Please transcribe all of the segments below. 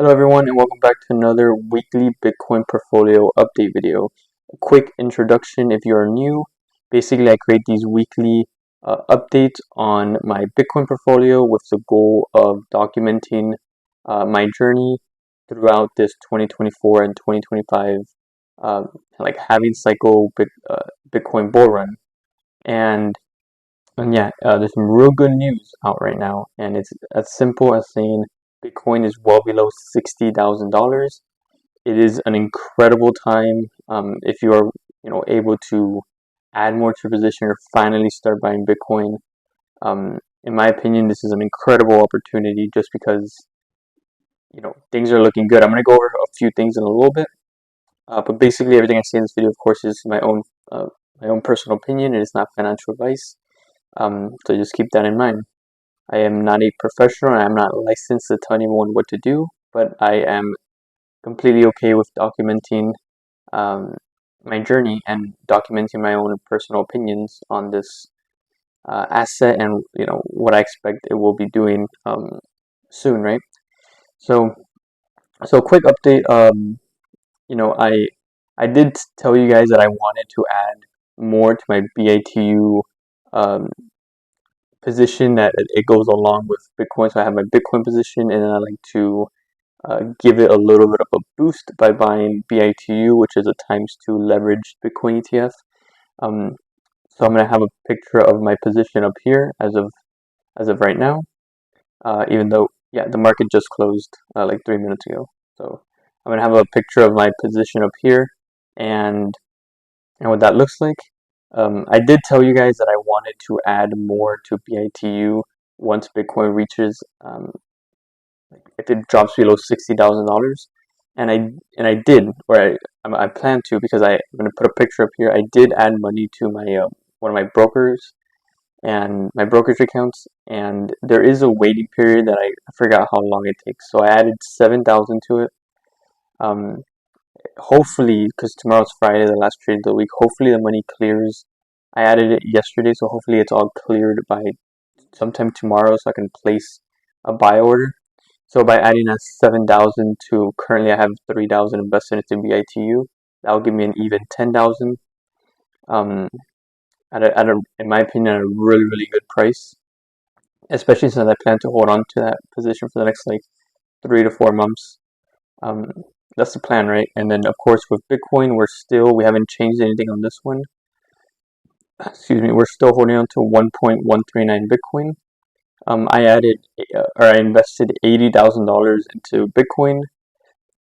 Hello everyone and welcome back to another weekly Bitcoin portfolio update video. A quick introduction if you are new. Basically I create these weekly updates on my Bitcoin portfolio with the goal of documenting my journey throughout this 2024 and 2025 like halving cycle Bitcoin bull run. And yeah, there's some real good news out right now, and it's as simple as saying Bitcoin is well below $60,000. It is an incredible time if you are, able to add more to your position or finally start buying Bitcoin. In my opinion, this is an incredible opportunity just because things are looking good. I'm going to go over a few things in a little bit, but basically everything I say in this video, of course, is my own personal opinion. It is not financial advice. So just keep that in mind. I am not a professional. I am not licensed to tell anyone what to do, but I am completely okay with documenting my journey and documenting my own personal opinions on this asset and what I expect it will be doing soon, right? So quick update. I did tell you guys that I wanted to add more to my BITU position that it goes along with Bitcoin. So I have my Bitcoin position, and then I like to give it a little bit of a boost by buying BITU, which is a ×2 leveraged Bitcoin ETF. So I'm gonna have a picture of my position up here as of right now. Even though the market just closed like 3 minutes ago. So I'm gonna have a picture of my position up here and what that looks like. I did tell you guys that I wanted to add more to BITU once Bitcoin reaches, if it drops below $60,000, and I did, or I plan to, because I'm going to put a picture up here. I did add money to my one of my brokers and my brokerage accounts, and there is a waiting period that I forgot how long it takes. So I added 7,000 to it. Hopefully, because tomorrow's Friday, the last trade of the week, hopefully the money clears. I added it yesterday, so hopefully it's all cleared by sometime tomorrow so I can place a buy order. So by adding that 7,000 to currently I have 3,000 invested into BITU, that will give me an even 10,000. In my opinion, at a really good price, especially since I plan to hold on to that position for the next like 3 to 4 months. That's the plan, right? And then of course with Bitcoin, we haven't changed anything on this one. Excuse me, we're still holding on to 1.139 Bitcoin. I invested $80,000 into Bitcoin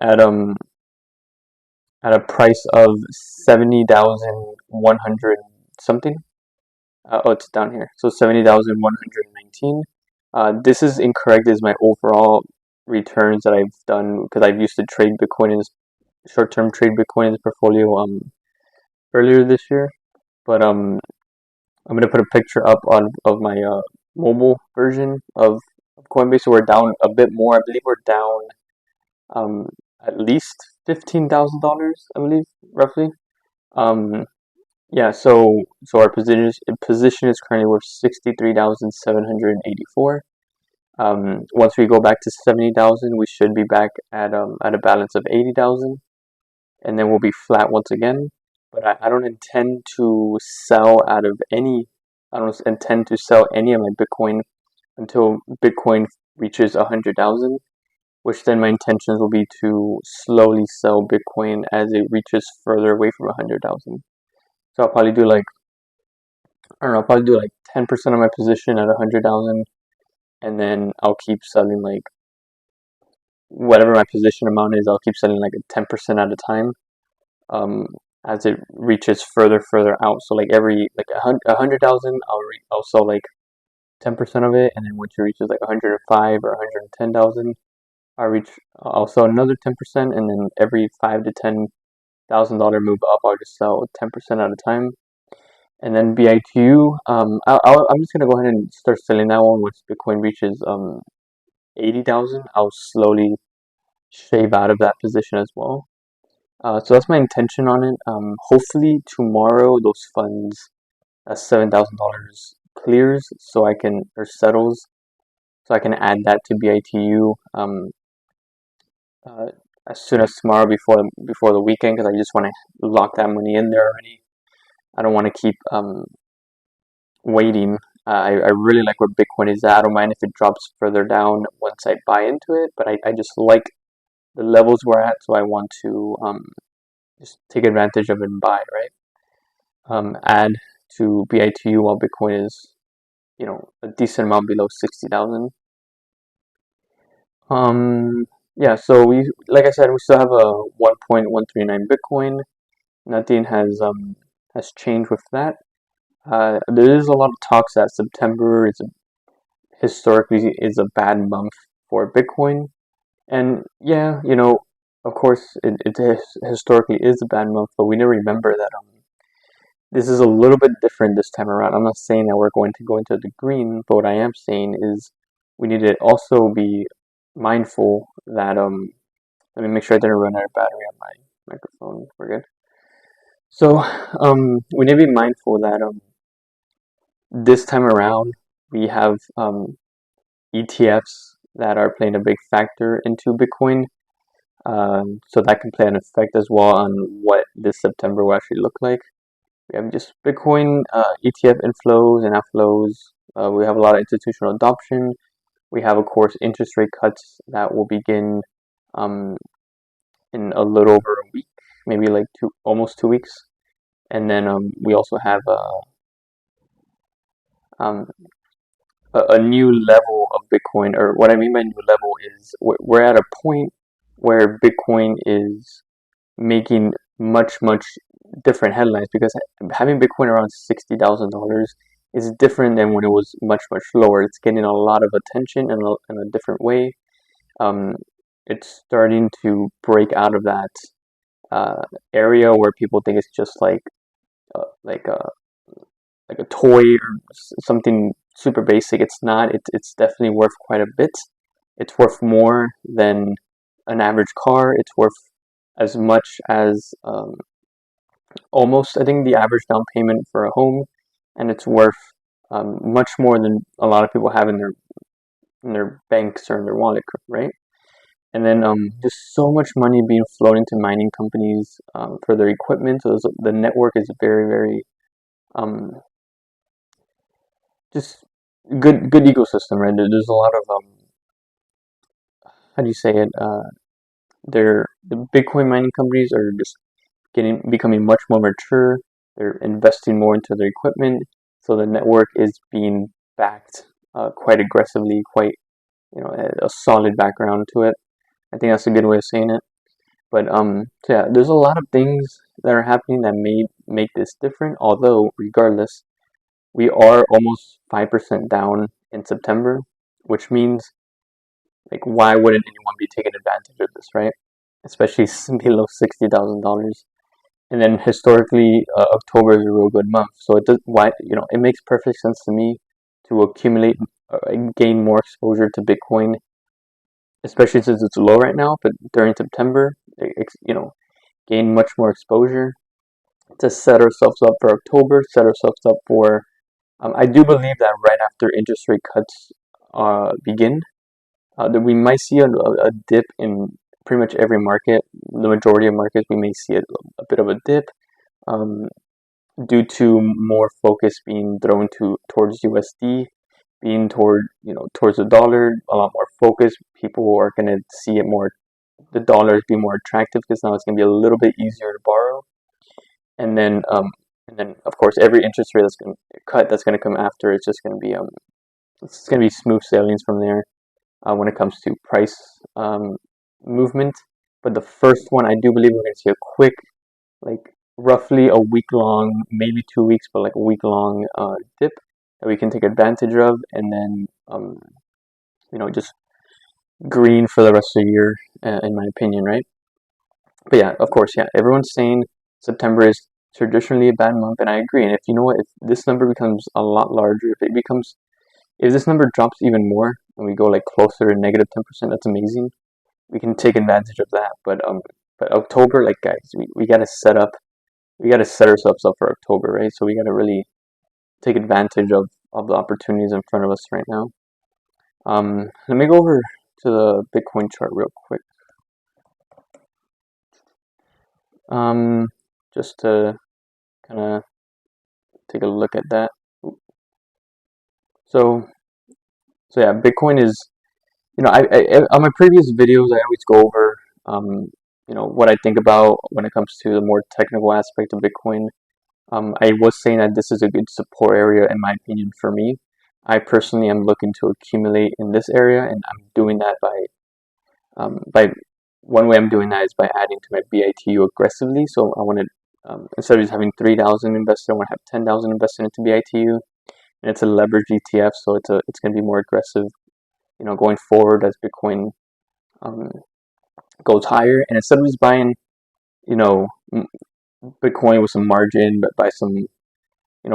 at a price of 70,100 something. Oh, it's down here. So 70,119. This is incorrect. Is my overall returns that I've done because I've used to trade Bitcoin in this short-term trade Bitcoin in this portfolio earlier this year. But I'm gonna put a picture up of my mobile version of Coinbase. So we're down a bit more. I believe we're down at least $15,000. I believe roughly. Yeah. So our position is currently worth 63,784. Once we go back to 70,000, we should be back at a balance of 80,000, and then we'll be flat once again. But I don't intend to sell out of any. I don't intend to sell any of my Bitcoin until Bitcoin reaches 100,000, which then my intentions will be to slowly sell Bitcoin as it reaches further away from 100,000. So I'll probably do like, I don't know, I'll probably do like 10% of my position at 100,000, and then I'll keep selling like whatever my position amount is. I'll keep selling like a 10% at a time. As it reaches further out. So like every like 100,000, I'll sell like 10% of it, and then once it reaches like 105 or 110,000, I'll sell another 10%, and then every $5,000 to $10,000 move up, I'll just sell 10% at a time. And then BITU, I'm just gonna go ahead and start selling that one once Bitcoin reaches 80,000. I'll slowly shave out of that position as well. So that's my intention on it. Hopefully tomorrow those funds, $7,000 clears, or settles, so I can add that to BITU. uh, as soon as tomorrow before the weekend, because I just want to lock that money in there already. I don't want to keep waiting. I really like where Bitcoin is at. I don't mind if it drops further down once I buy into it, but I just like the levels we're at, so I want to just take advantage of it and buy, right? Add to BITU while Bitcoin is, a decent amount below 60,000. Yeah, so like I said, we still have a 1.139 Bitcoin. Nothing has changed with that. There is a lot of talks that September historically is a bad month for Bitcoin, and yeah, of course it historically is a bad month, but we need to remember that this is a little bit different this time around. I'm not saying that we're going to go into the green, but what I am saying is we need to also be mindful that let me make sure I didn't run out of battery on my microphone. We're good. So we need to be mindful that this time around we have ETFs that are playing a big factor into Bitcoin. So that can play an effect as well on what this September will actually look like. We have just Bitcoin ETF inflows and outflows. We have a lot of institutional adoption. We have, of course, interest rate cuts that will begin in a little over a week, maybe like almost 2 weeks. And then we also have um, a new level of Bitcoin, or what I mean by new level is we're at a point where Bitcoin is making much different headlines, because having Bitcoin around $60,000 is different than when it was much lower. It's getting a lot of attention in a different way. It's starting to break out of that area where people think it's just uh, like a like a toy or something super basic. It's not. It's definitely worth quite a bit. It's worth more than an average car. It's worth as much as almost, I think, the average down payment for a home, and it's worth much more than a lot of people have in their banks or in their wallet, right? And then just so much money being flowed into mining companies for their equipment. So the network is very um, just good ecosystem, right? There's a lot of how do you say it? The Bitcoin mining companies are just becoming much more mature. They're investing more into their equipment, so the network is being backed quite aggressively, quite a solid background to it. I think that's a good way of saying it. But so yeah, there's a lot of things that are happening that may make this different. Although, regardless, we are almost 5% down in September, which means, like, why wouldn't anyone be taking advantage of this, right? Especially below $60,000. And then historically, October is a real good month, so it does why it makes perfect sense to me to accumulate, gain more exposure to Bitcoin, especially since it's low right now. But during September, gain much more exposure to set ourselves up for October, set ourselves up for. I do believe that right after interest rate cuts begin, that we might see a dip in pretty much every market. The majority of markets, we may see a bit of a dip um, due to more focus being thrown towards USD, being towards the dollar. A lot more focus. People are going to see it more. The dollars be more attractive because now it's going to be a little bit easier to borrow. And then of course every interest rate that's going to cut that's going to come after, it's going to be smooth sailings from there when it comes to price movement. But the first one, I do believe we're going to see a quick, like roughly a week long, maybe 2 weeks, but like a week long dip that we can take advantage of, and then just green for the rest of the year, in my opinion, right? But yeah, of course, yeah, everyone's saying September is traditionally a bad month, and I agree. And if if this number becomes a lot larger, if this number drops even more, and we go like closer to negative 10%, that's amazing. We can take advantage of that. But October, like, guys, we gotta set ourselves up for October, right? So we gotta really take advantage of the opportunities in front of us right now. Let me go over to the Bitcoin chart real quick. just to kind of take a look at that. So, so yeah, Bitcoin is, on my previous videos, I always go over, what I think about when it comes to the more technical aspect of Bitcoin. I was saying that this is a good support area, in my opinion, for me. I personally am looking to accumulate in this area, and I'm doing that by one way I'm doing that is by adding to my BITU aggressively. So I want to, instead of just having 3,000 invested, I want to have 10,000 invested into BITU, and it's a leverage ETF, so it's going to be more aggressive, going forward as Bitcoin um, goes higher. And instead of just buying, you know, Bitcoin with some margin, but buy some,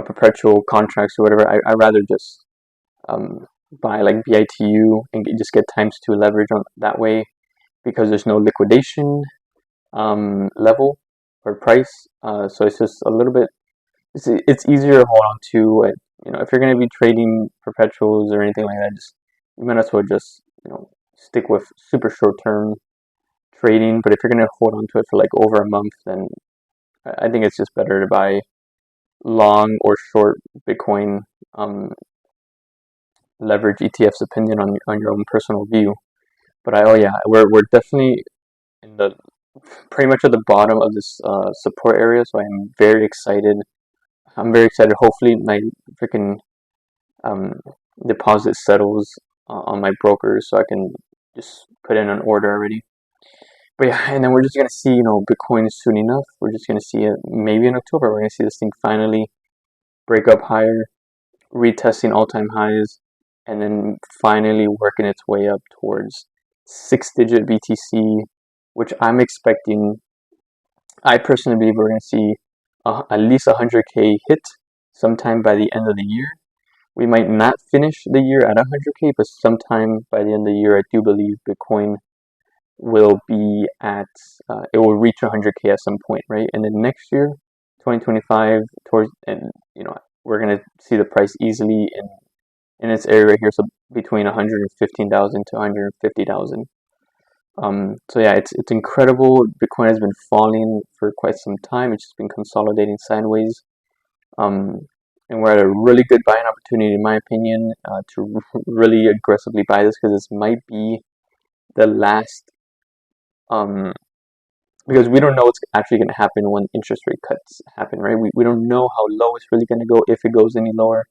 perpetual contracts or whatever, I rather just um, buy like BITU and just get times 2 leverage on that way, because there's no liquidation level or price. So it's just a little bit, it's easier to hold on to. If you're going to be trading perpetuals or anything like that, you might as well just, stick with super short term trading. But if you're going to hold on to it for like over a month, then I think it's just better to buy long or short Bitcoin leverage ETFs, depending on your own personal view. But oh yeah, we're definitely in the pretty much at the bottom of this support area, so I'm very excited. Hopefully, my freaking um, deposit settles on my brokers, so I can just put in an order already. But yeah, and then we're just gonna see, Bitcoin soon enough. We're just gonna see it maybe in October. We're gonna see this thing finally break up higher, retesting all-time highs, and then finally working its way up towards 6-digit BTC, which I'm expecting. I personally believe we're going to see at least 100K hit sometime by the end of the year. We might not finish the year at 100K, but sometime by the end of the year, I do believe Bitcoin will be at, it will reach 100K at some point, right? And then next year, 2025, we're going to see the price easily in its area right here, so between 115,000 to 150,000. So yeah, it's incredible. Bitcoin has been falling for quite some time. It's just been consolidating sideways. And we're at a really good buying opportunity, in my opinion, to really aggressively buy this, because this might be the last, because we don't know what's actually going to happen when interest rate cuts happen, right? We don't know how low it's really going to go, if it goes any lower.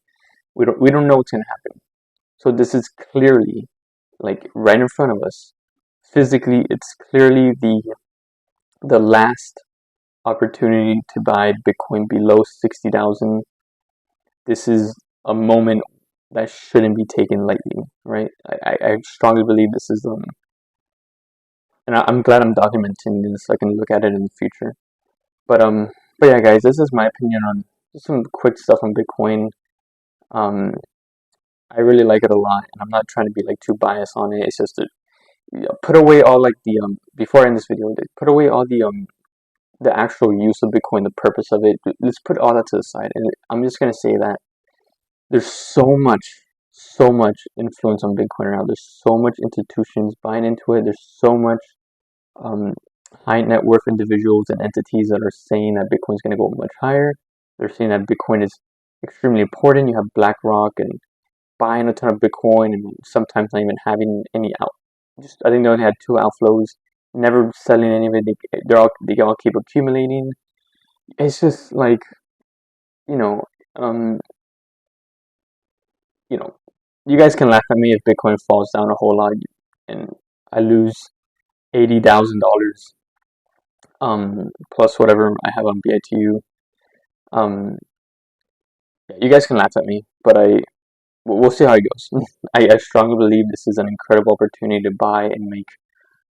We don't know what's going to happen. So this is clearly, like, right in front of us. Physically, it's clearly the last opportunity to buy Bitcoin below 60,000. This is a moment that shouldn't be taken lightly, right? I strongly believe this is and I'm glad I'm documenting this so I can look at it in the future. But but yeah, guys, this is my opinion on just some quick stuff on Bitcoin. Um, I really like it a lot, and I'm not trying to be like too biased on it. It's just to put away all like the before I end this video, put away all the actual use of Bitcoin, the purpose of it. Let's put all that to the side. And I'm just gonna say that there's so much influence on Bitcoin right now. There's so much institutions buying into it. There's so much um, high net worth individuals and entities that are saying that Bitcoin is gonna go much higher. They're saying that Bitcoin is extremely important. You have BlackRock and buying a ton of Bitcoin, and sometimes not even having any out. I think they only had 2 outflows. Never selling any of it. They all keep accumulating. It's just like, you know, um, you know, you guys can laugh at me if Bitcoin falls down a whole lot and I lose $80,000 plus whatever I have on BITU. Yeah, you guys can laugh at me, but we'll see how it goes. I strongly believe this is an incredible opportunity to buy and make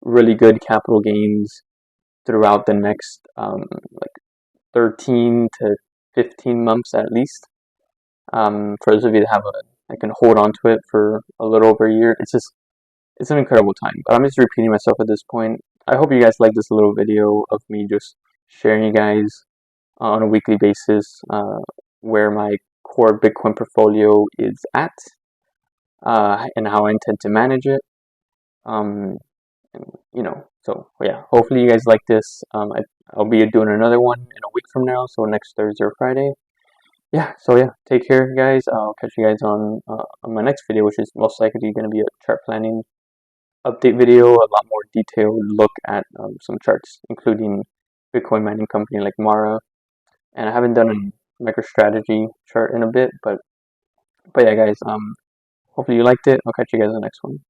really good capital gains throughout the next like 13 to 15 months at least. For those of you that can hold on to it for a little over a year, it's an incredible time. But I'm just repeating myself at this point. I hope you guys like this little video of me just sharing you guys on a weekly basis where my core Bitcoin portfolio is at and how I intend to manage it. and so yeah, hopefully you guys like this. I'll be doing another one in a week from now, so next Thursday or Friday. Yeah, so yeah, take care, guys. I'll catch you guys on my next video, which is most likely going to be a chart planning update video, a lot more detailed look at some charts, including Bitcoin mining company like Mara. And I haven't done a MicroStrategy chart in a bit, but yeah, guys. Hopefully you liked it. I'll catch you guys in the next one.